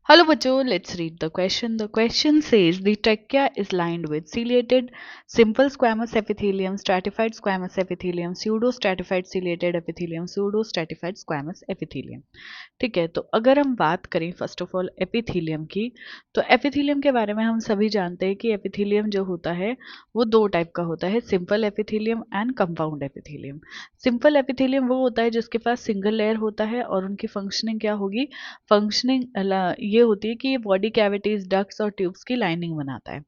Hello बच्चों, let's read the question. The question says the trachea is lined with ciliated simple squamous epithelium, stratified squamous epithelium, pseudo-stratified ciliated epithelium, pseudo-stratified squamous epithelium. ठीक है, तो अगर हम बात करें first of all epithelium की, तो एपिथीलियम के बारे में हम सभी जानते हैं कि एपिथीलियम जो होता है वो दो टाइप का होता है, simple epithelium and compound epithelium. Simple epithelium वो होता है जिसके पास सिंगल लेयर होता है और उनकी फंक्शनिंग क्या होगी, फंक्शनिंग ये होती है कि ये बॉडी कैविटीज, डक्ट्स और ट्यूब्स की लाइनिंग बनाता है।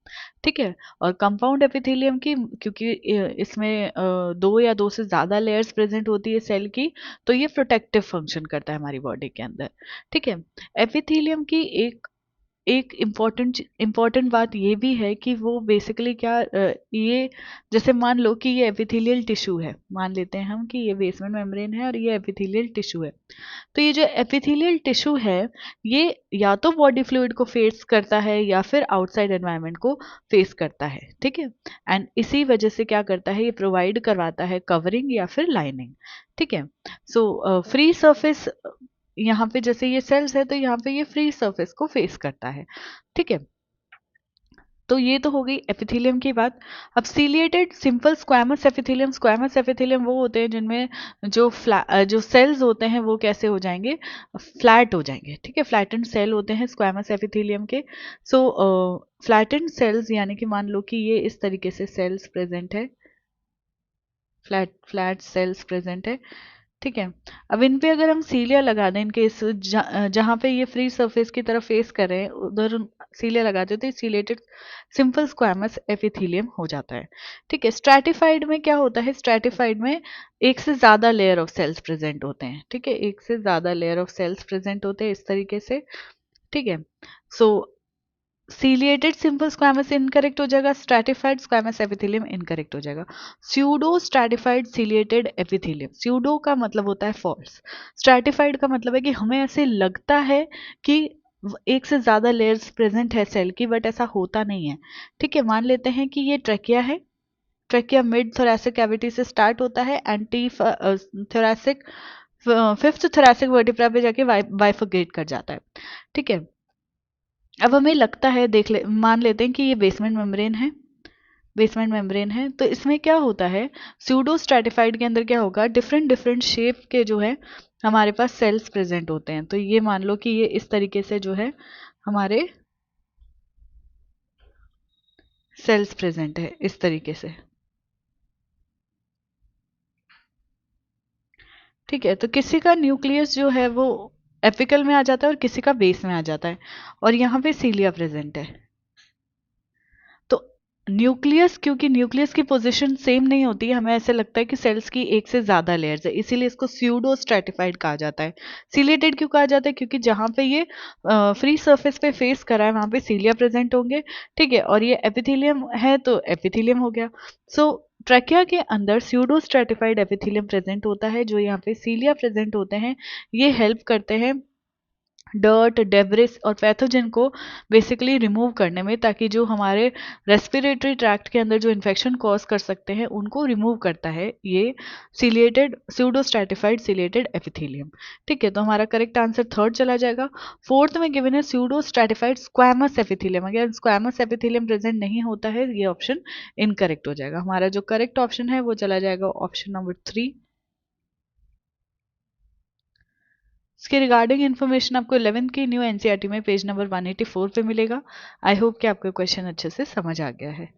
ठीक है, और कंपाउंड एपिथेलियम की, क्योंकि इसमें दो या दो से ज़्यादा लेयर्स प्रेजेंट होती है सेल की, तो ये प्रोटेक्टिव फंक्शन करता है हमारी बॉडी के अंदर। ठीक है, एपिथेलियम की एक एक इम्पॉर्टेंट बात ये भी है कि वो बेसिकली क्या ये, जैसे मान लो कि ये एपिथेलियल टिश्यू है, मान लेते हैं हम कि ये बेसमेंट मेम्ब्रेन है और ये एपिथेलियल टिश्यू है। तो ये जो एपिथेलियल टिश्यू है, ये या तो बॉडी फ्लूइड को फेस करता है या फिर आउटसाइड एनवायरनमेंट को फेस करता है। ठीक है, एंड इसी वजह से क्या करता है, ये प्रोवाइड करवाता है कवरिंग या फिर लाइनिंग। ठीक है, सो फ्री सरफेस, यहाँ पे जैसे ये सेल्स है तो यहाँ पे ये फ्री सरफेस को फेस करता है। ठीक है, तो ये तो हो गई एपिथेलियम की बात। अब सीलिएटेड सिंपल स्क्वामस एपिथेलियम वो होते हैं जिनमें जो सेल्स होते हैं वो कैसे हो जाएंगे, फ्लैट हो जाएंगे। ठीक है, फ्लैटेंड सेल होते हैं स्क्वामस एपिथेलियम के। सो फ्लैटेंड सेल्स यानी कि मान लो कि ये इस तरीके से सेल्स प्रेजेंट है, फ्लैट फ्लैट सेल्स प्रेजेंट है। ठीक है, अब इन पे अगर हम सीलिया लगा दें, इनके इस जहाँ पे ये फ्री सरफेस की तरफ फेस कर रहे हैं उधर सीलिया लगा दें तो सीलिएटेड सिंपल स्क्वामस एपिथेलियम हो जाता है। ठीक है, स्ट्रैटिफाइड में क्या होता है, स्ट्रैटिफाइड में एक से ज्यादा लेयर ऑफ सेल्स प्रेजेंट होते हैं। ठीक है, एक से ज्यादा लेयर ऑफ सेल्स प्रेजेंट होते हैं इस तरीके से। ठीक है, सो सीलिएटेड सिंपल स्क्वामस इनकरेक्ट हो जाएगा, स्ट्रैटिफाइड स्क्वामस एपिथेलियम इनकरेक्ट हो जाएगा। Pseudo stratified ciliated epithelium, pseudo का मतलब होता है फॉल्स, स्ट्रैटिफाइड का मतलब है कि हमें ऐसे लगता है कि एक से ज्यादा लेयर्स प्रेजेंट है सेल की, बट ऐसा होता नहीं है। ठीक है, मान लेते हैं कि ये ट्रेकिया है, ट्रेकिया मिड थोरैसिक कैविटी से स्टार्ट होता है and T thoracic fifth thoracic vertebra पे जाके बाइफरकेट कर जाता है। ठीक है, अब हमें लगता है, मान लेते हैं कि ये बेसमेंट मेम्ब्रेन है, बेसमेंट मेम्ब्रेन है, तो इसमें क्या होता है, स्यूडो स्ट्रैटिफाइड के अंदर क्या होगा, डिफरेंट डिफरेंट शेप के जो है हमारे पास सेल्स प्रेजेंट होते हैं। तो ये मान लो कि ये इस तरीके से जो है हमारे सेल्स प्रेजेंट है इस तरीके से। ठीक है, तो किसी का न्यूक्लियस जो है वो एपिकल में आ जाता है और किसी का बेस में आ जाता है, और यहाँ पे सीलिया प्रेजेंट है। तो न्यूक्लियस, क्योंकि न्यूक्लियस की पोजीशन सेम नहीं होती है, हमें ऐसे लगता है कि सेल्स की एक से ज्यादा लेयर्स है, इसीलिए इसको स्यूडो स्ट्रैटिफाइड कहा जाता है। सीलिएटेड क्यों कहा जाता है, क्योंकि जहां पे ये फ्री सरफेस पे फेस करा है वहां पे सीलिया प्रेजेंट होंगे। ठीक है, और ये एपिथेलियम है तो एपिथेलियम हो गया। सो ट्रैकिया के अंदर स्यूडो स्ट्रैटिफाइड एपिथेलियम प्रेजेंट होता है, जो यहाँ पे सीलिया प्रेजेंट होते हैं। ये हेल्प करते हैं डर्ट, डेब्रिस और पैथोजन को बेसिकली रिमूव करने में, ताकि जो हमारे रेस्पिरेटरी ट्रैक्ट के अंदर जो इन्फेक्शन कॉज कर सकते हैं उनको रिमूव करता है ये ciliated pseudo stratified ciliated epithelium. ठीक है, तो हमारा करेक्ट आंसर थर्ड चला जाएगा। फोर्थ में गिवन है स्यूडो स्ट्रैटिफाइड स्क्वामस एपिथेलियम, अगर स्क्वामस एपिथेलियम प्रेजेंट नहीं होता है ये ऑप्शन इनकरेक्ट हो जाएगा। हमारा जो करेक्ट ऑप्शन है वो चला जाएगा ऑप्शन नंबर 3। इसके रिगार्डिंग इन्फॉर्मेशन आपको 11th की न्यू एनसीईआरटी में पेज नंबर 184 पे मिलेगा। आई होप कि आपको क्वेश्चन अच्छे से समझ आ गया है।